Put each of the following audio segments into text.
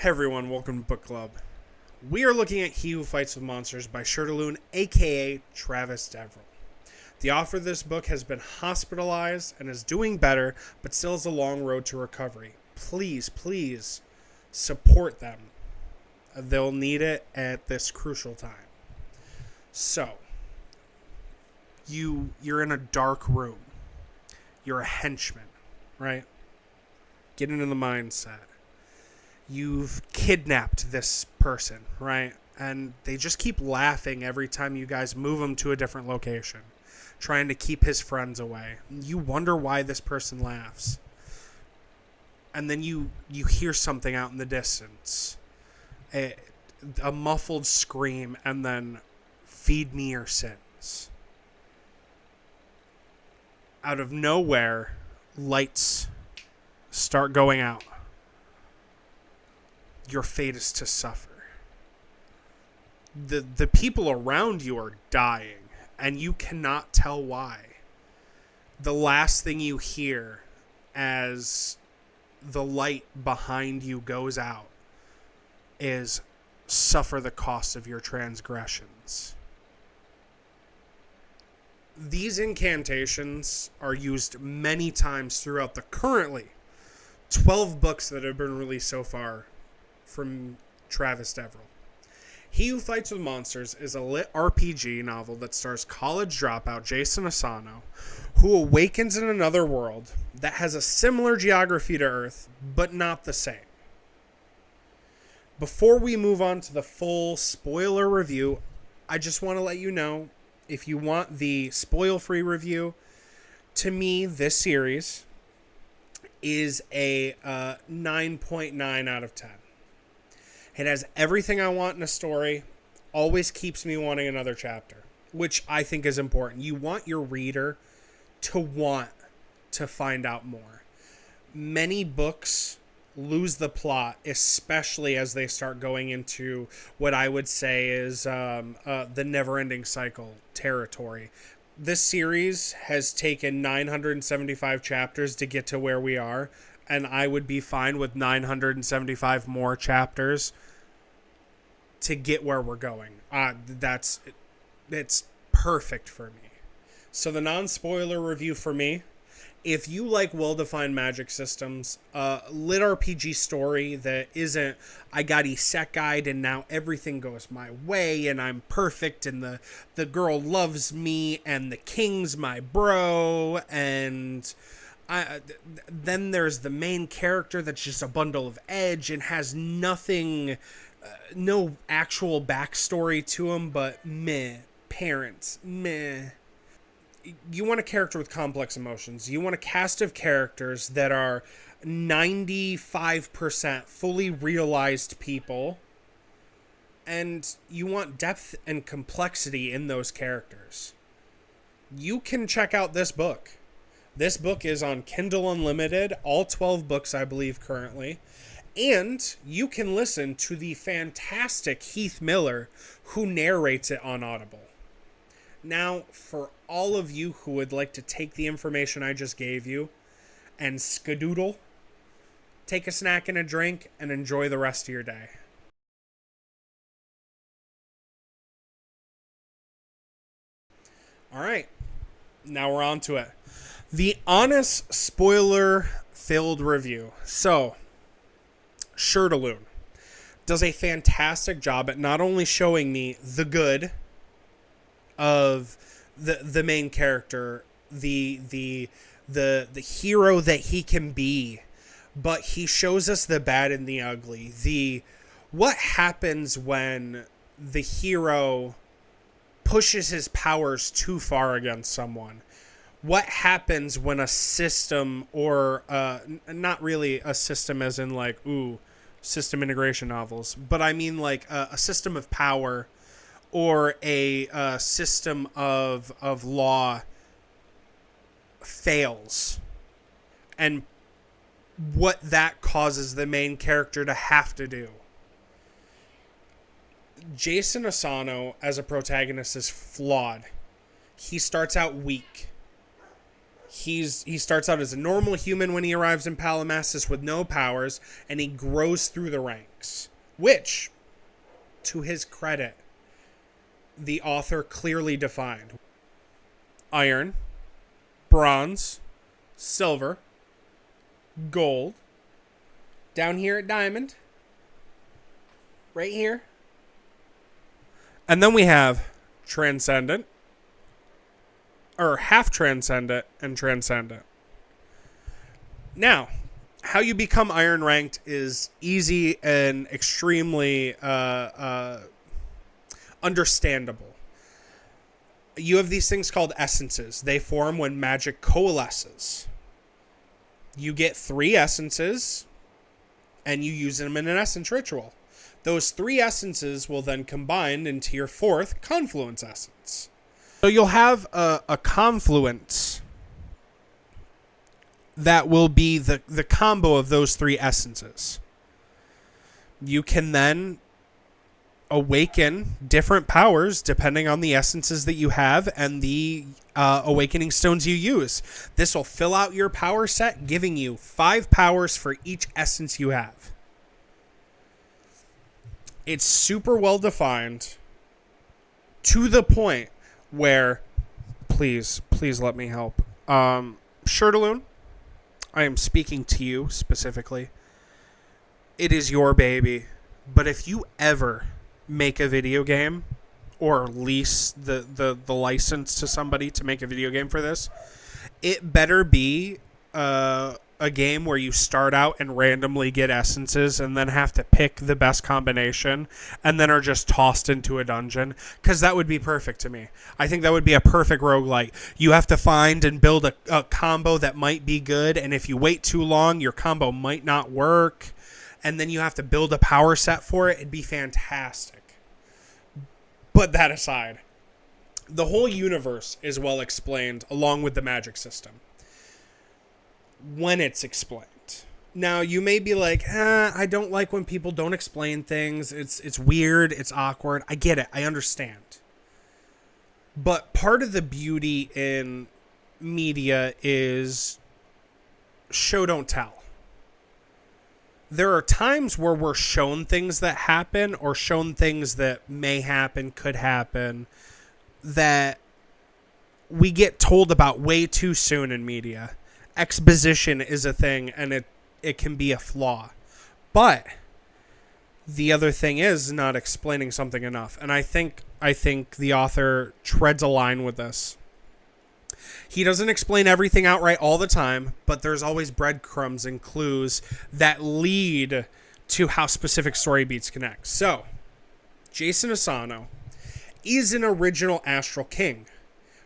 Hey everyone, welcome to Book Club. We are looking at He Who Fights with Monsters by Shirtaloon, aka Travis Deverell. The author of this book has been hospitalized and is doing better, but still has a long road to recovery. Please support them. They'll need it at this crucial time. So, you're in a dark room. You're a henchman, right? Get into the mindset. You've kidnapped this person, right? And they just keep laughing every time you guys move him to a different location, trying to keep his friends away. You wonder why this person laughs. And then you hear something out in the distance. A muffled scream, and then, "Feed me your sins." Out of nowhere, lights start going out. Your fate is to suffer. The people around you are dying, and you cannot tell why. The last thing you hear as the light behind you goes out is, "Suffer the cost of your transgressions." These incantations are used many times throughout the currently 12 books that have been released so far from Travis Deverell. He Who Fights with Monsters is a lit RPG novel that stars college dropout Jason Asano, who awakens in another world that has a similar geography to Earth, but not the same. Before we move on to the full spoiler review, I just want to let you know, if you want the spoil-free review, to me, this series is a 9.9 out of 10. It has everything I want in a story, always keeps me wanting another chapter, which I think is important. You want your reader to want to find out more. Many books lose the plot, especially as they start going into what I would say is the never-ending cycle territory. This series has taken 975 chapters to get to where we are, and I would be fine with 975 more chapters to get where we're going. It's perfect for me. So the non-spoiler review for me: if you like well-defined magic systems, lit RPG story that isn't, I got isekai'd and now everything goes my way and I'm perfect and the girl loves me and the king's my bro, and then there's the main character that's just a bundle of edge and has nothing, no actual backstory to him, but meh. Parents, meh. You want a character with complex emotions. You want a cast of characters that are 95% fully realized people. And you want depth and complexity in those characters. You can check out this book. This book is on Kindle Unlimited, all 12 books, I believe, currently. And you can listen to the fantastic Heath Miller, who narrates it on Audible. Now, for all of you who would like to take the information I just gave you and skadoodle, take a snack and a drink, and enjoy the rest of your day. All right, now we're on to it. The honest spoiler-filled review. So, Shirtaloon does a fantastic job at not only showing me the good of the main character, the hero that he can be, but he shows us the bad and the ugly. What happens when the hero pushes his powers too far against someone? What happens when a system, or not really a system as in like, system integration novels, but I mean like a system of power or a system of law fails, and what that causes the main character to have to do. Jason Asano as a protagonist is flawed. He starts out weak. He starts out as a normal human when he arrives in Palimastus with no powers, and he grows through the ranks, which, to his credit, the author clearly defined. Iron, bronze, silver, gold, down here at diamond, right here. And then we have transcendent, or half transcendent, and transcendent. Now, how you become iron ranked is easy and extremely understandable. You have these things called essences. They form when magic coalesces. You get 3 essences, and you use them in an essence ritual. Those 3 essences will then combine into your 4th confluence essence. So you'll have a confluence that will be the combo of those 3 essences. You can then awaken different powers depending on the essences that you have and the awakening stones you use. This will fill out your power set, giving you 5 powers for each essence you have. It's super well defined, to the point where, please let me help. Shirtaloon, I am speaking to you specifically. It is your baby, but if you ever make a video game or lease the license to somebody to make a video game for this, it better be a game where you start out and randomly get essences and then have to pick the best combination and then are just tossed into a dungeon, because that would be perfect to me. I think that would be a perfect roguelite. You have to find and build a combo that might be good, and if you wait too long, your combo might not work, and then you have to build a power set for it. It'd be fantastic. But that aside, the whole universe is well explained along with the magic system when it's explained. Now, you may be like, I don't like when people don't explain things. It's weird. It's awkward. I get it. I understand. But part of the beauty in media is show, don't tell. There are times where we're shown things that happen or shown things that may happen, could happen, that we get told about way too soon in media. Exposition is a thing, and it can be a flaw. But the other thing is not explaining something enough. And I think the author treads a line with this. He doesn't explain everything outright all the time, but there's always breadcrumbs and clues that lead to how specific story beats connect. So, Jason Asano is an original Astral King,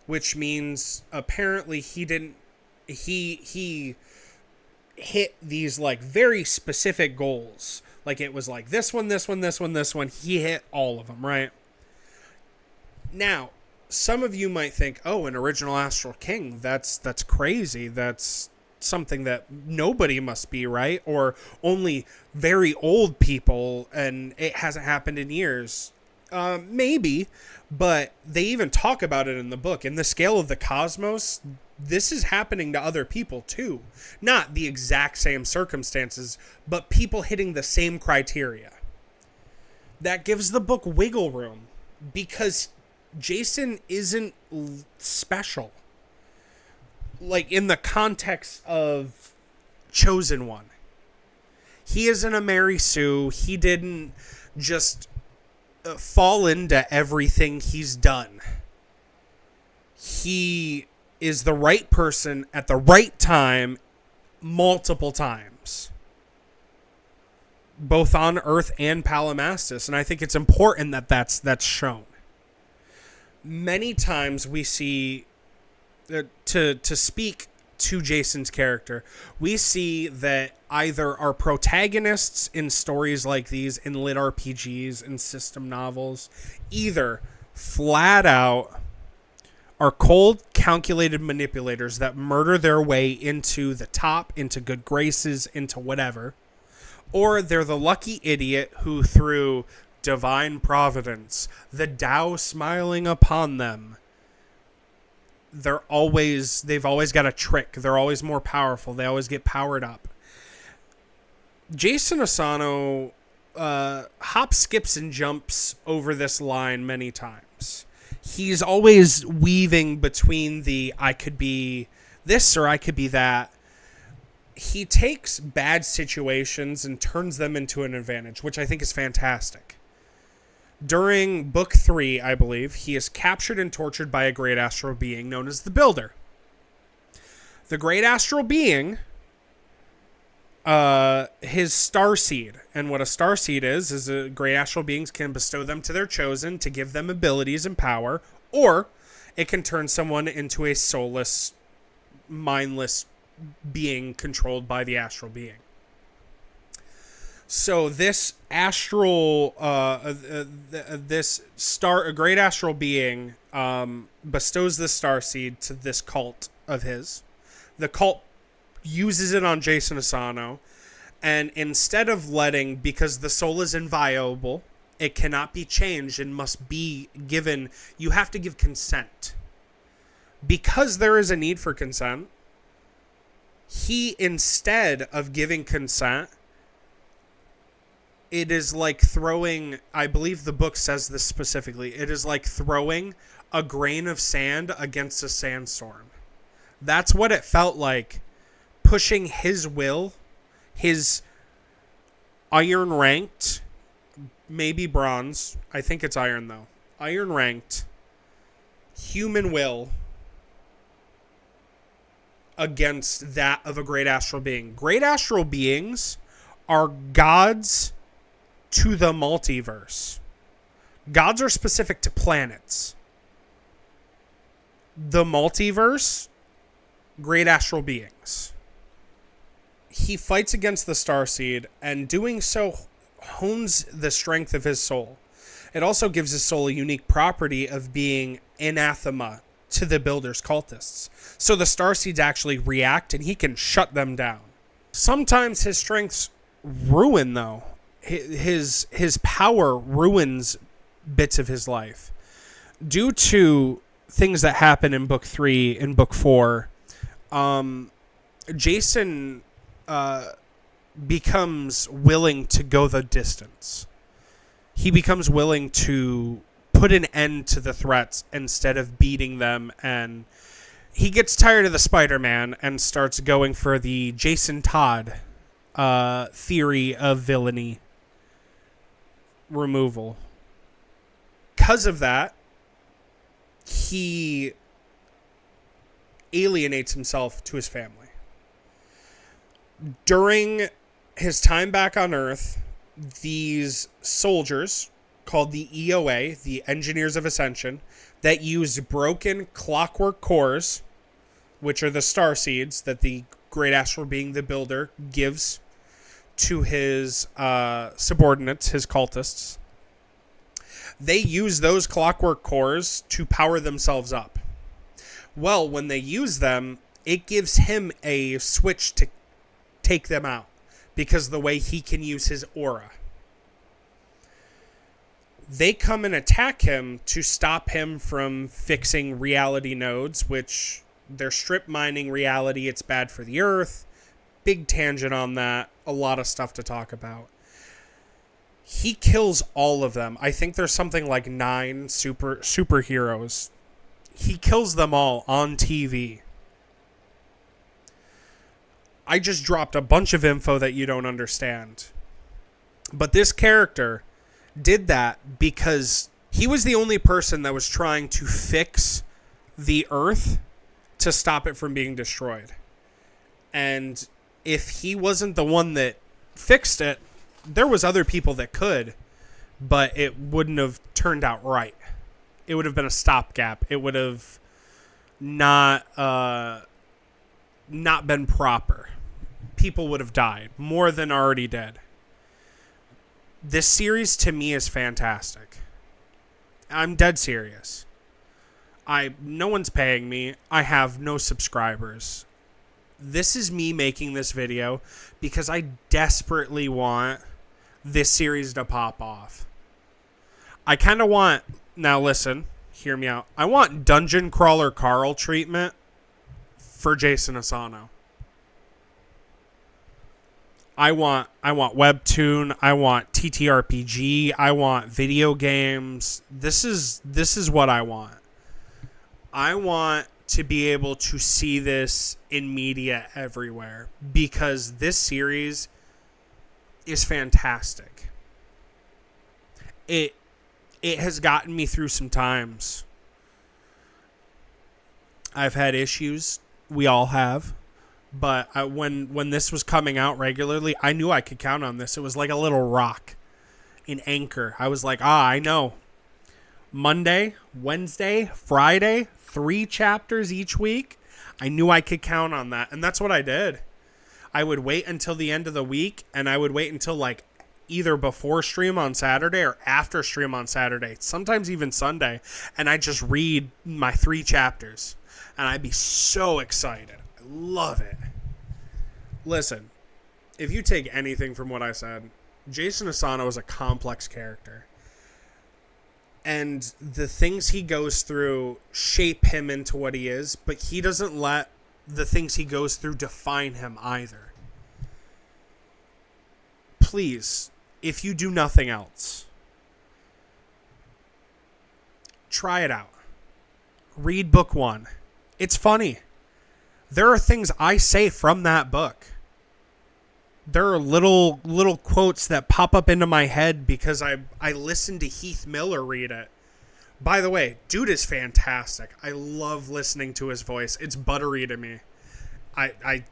which means apparently he hit these like very specific goals. Like it was like this one. He hit all of them, right? Now, some of you might think, oh, an original Astral King, that's crazy. That's something that nobody must be, right? Or only very old people, and it hasn't happened in years. Maybe, but they even talk about it in the book. In the scale of the cosmos, this is happening to other people too. Not the exact same circumstances, but people hitting the same criteria. That gives the book wiggle room, because Jason isn't special. Like in the context of Chosen One. He isn't a Mary Sue. He didn't just fall into everything he's done. He is the right person at the right time multiple times, both on Earth and Palimastus, and I think it's important that that's shown. Many times we see, to speak to Jason's character, we see that either our protagonists in stories like these, in lit RPGs and system novels, either flat out are cold, calculated manipulators that murder their way into the top, into good graces, into whatever, or they're the lucky idiot who, through divine providence, the Tao smiling upon them, they've always got a trick. They're always more powerful. They always get powered up. Jason Asano hops, skips, and jumps over this line many times. He's always weaving between the I could be this or I could be that. He takes bad situations and turns them into an advantage, which I think is fantastic. During book 3, I believe, he is captured and tortured by a great astral being known as the Builder. The great astral being, his starseed. And what a starseed is a great astral beings can bestow them to their chosen to give them abilities and power, or it can turn someone into a soulless, mindless being controlled by the astral being. So this astral, a great astral being, bestows the starseed to this cult of his. The cult uses it on Jason Asano, and instead of because the soul is inviolable, it cannot be changed and must be given, you have to give consent. Because there is a need for consent, he, instead of giving consent, it is like throwing, I believe the book says this specifically, it is like throwing a grain of sand against a sandstorm. That's what it felt like, pushing his will, his iron ranked, maybe bronze, I think it's iron though, iron ranked human will against that of a great astral being. Great astral beings are gods to the multiverse. Gods are specific to planets. The multiverse, great astral beings. He fights against the Starseed, and doing so hones the strength of his soul. It also gives his soul a unique property of being anathema to the Builder's cultists. So the Starseeds actually react, and he can shut them down. Sometimes his strengths ruin, though. His power ruins bits of his life. Due to things that happen in Book 3 and Book 4, Jason becomes willing to go the distance. He becomes willing to put an end to the threats instead of beating them, and he gets tired of the Spider-Man and starts going for the Jason Todd theory of villainy removal. Because of that, he alienates himself to his family. During his time back on Earth, these soldiers, called the EOA, the Engineers of Ascension, that use broken clockwork cores, which are the starseeds that the great astral being, the Builder, gives to his subordinates, his cultists. They use those clockwork cores to power themselves up. Well, when they use them, it gives him a switch to take them out, because the way he can use his aura. They come and attack him to stop him from fixing reality nodes, which they're strip mining reality. It's bad for the Earth. Big tangent on that. A lot of stuff to talk about. He kills all of them. I think there's something like 9 superheroes. He kills them all on TV. I just dropped a bunch of info that you don't understand. But this character did that because he was the only person that was trying to fix the Earth to stop it from being destroyed. And if he wasn't the one that fixed it, there was other people that could, but it wouldn't have turned out right. It would have been a stopgap. It would have not been proper. People would have died, more than already dead. This series to me is fantastic. I'm dead serious. No one's paying me. I have no subscribers. This is me making this video because I desperately want this series to pop off. I kind of want... Now listen, Hear me out. I want Dungeon Crawler Carl treatment for Jason Asano. I want Webtoon. I want TTRPG. I want video games. This is what I want. I want to be able to see this in media everywhere because this series is fantastic. It has gotten me through some times. I've had issues. We all have. But when this was coming out regularly, I knew I could count on this. It was like a little rock, an anchor. I was like, I know. Monday, Wednesday, Friday, 3 chapters each week. I knew I could count on that. And that's what I did. I would wait until the end of the week, and I would wait until like either before stream on Saturday or after stream on Saturday, sometimes even Sunday, and I'd just read my 3 chapters. And I'd be so excited. Love it. Listen, if you take anything from what I said, Jason Asano is a complex character. And the things he goes through shape him into what he is, but he doesn't let the things he goes through define him either. Please, if you do nothing else, try it out. Read book 1. It's funny. There are things I say from that book. There are little quotes that pop up into my head because I listened to Heath Miller read it. By the way, dude is fantastic. I love listening to his voice. It's buttery to me.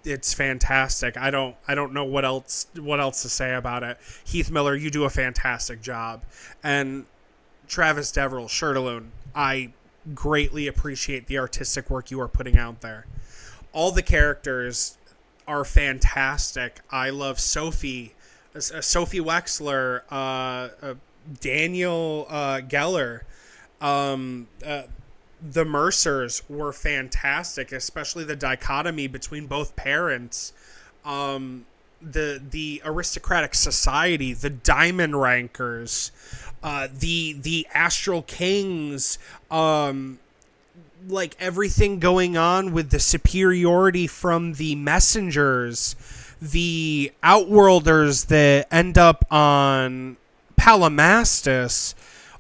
It's fantastic. I don't know what else to say about it. Heath Miller, you do a fantastic job. And Travis Deverell, Shirtaloon, I greatly appreciate the artistic work you are putting out there. All the characters are fantastic. I love Sophie Wexler, Daniel Geller. The Mercers were fantastic, especially the dichotomy between both parents. The aristocratic society, the diamond rankers, the Astral Kings, like everything going on with the superiority from the messengers, the outworlders that end up on Palamastus,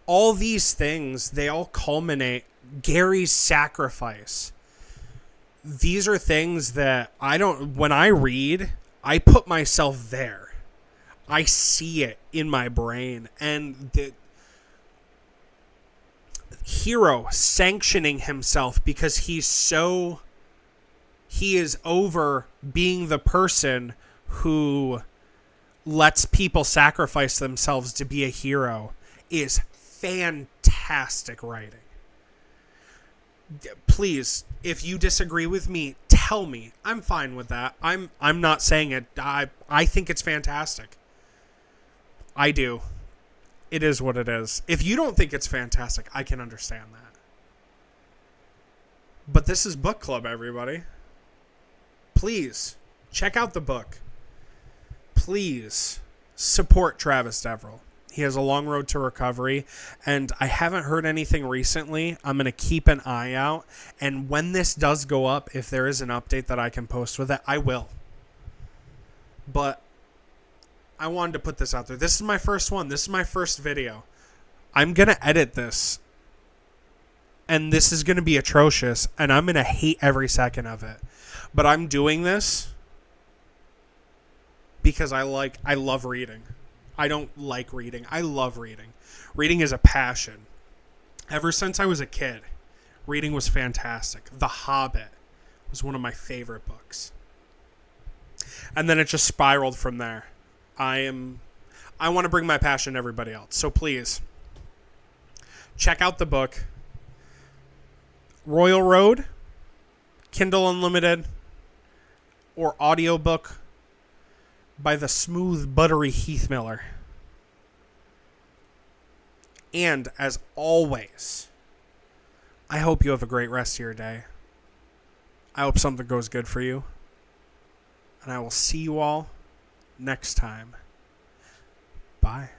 all these things, they all culminate. Gary's sacrifice. These are things that when I read, I put myself there. I see it in my brain. And the hero sanctioning himself because he is over being the person who lets people sacrifice themselves to be a hero is fantastic writing. Please, if you disagree with me, tell me. I'm fine with that. I'm not saying it. I think it's fantastic. I do. It is what it is. If you don't think it's fantastic, I can understand that. But this is book club, everybody. Please, check out the book. Please, support Travis Deverell. He has a long road to recovery, and I haven't heard anything recently. I'm going to keep an eye out, and when this does go up, if there is an update that I can post with it, I will. But I wanted to put this out there. This is my first one. This is my first video. I'm going to edit this, and this is going to be atrocious, and I'm going to hate every second of it. But I'm doing this because I love reading. I don't like reading. I love reading. Reading is a passion. Ever since I was a kid, reading was fantastic. The Hobbit was one of my favorite books. And then it just spiraled from there. I want to bring my passion to everybody else. So please, check out the book. Royal Road, Kindle Unlimited, or audiobook by the smooth, buttery Heath Miller. And as always, I hope you have a great rest of your day. I hope something goes good for you. And I will see you all next time. Bye.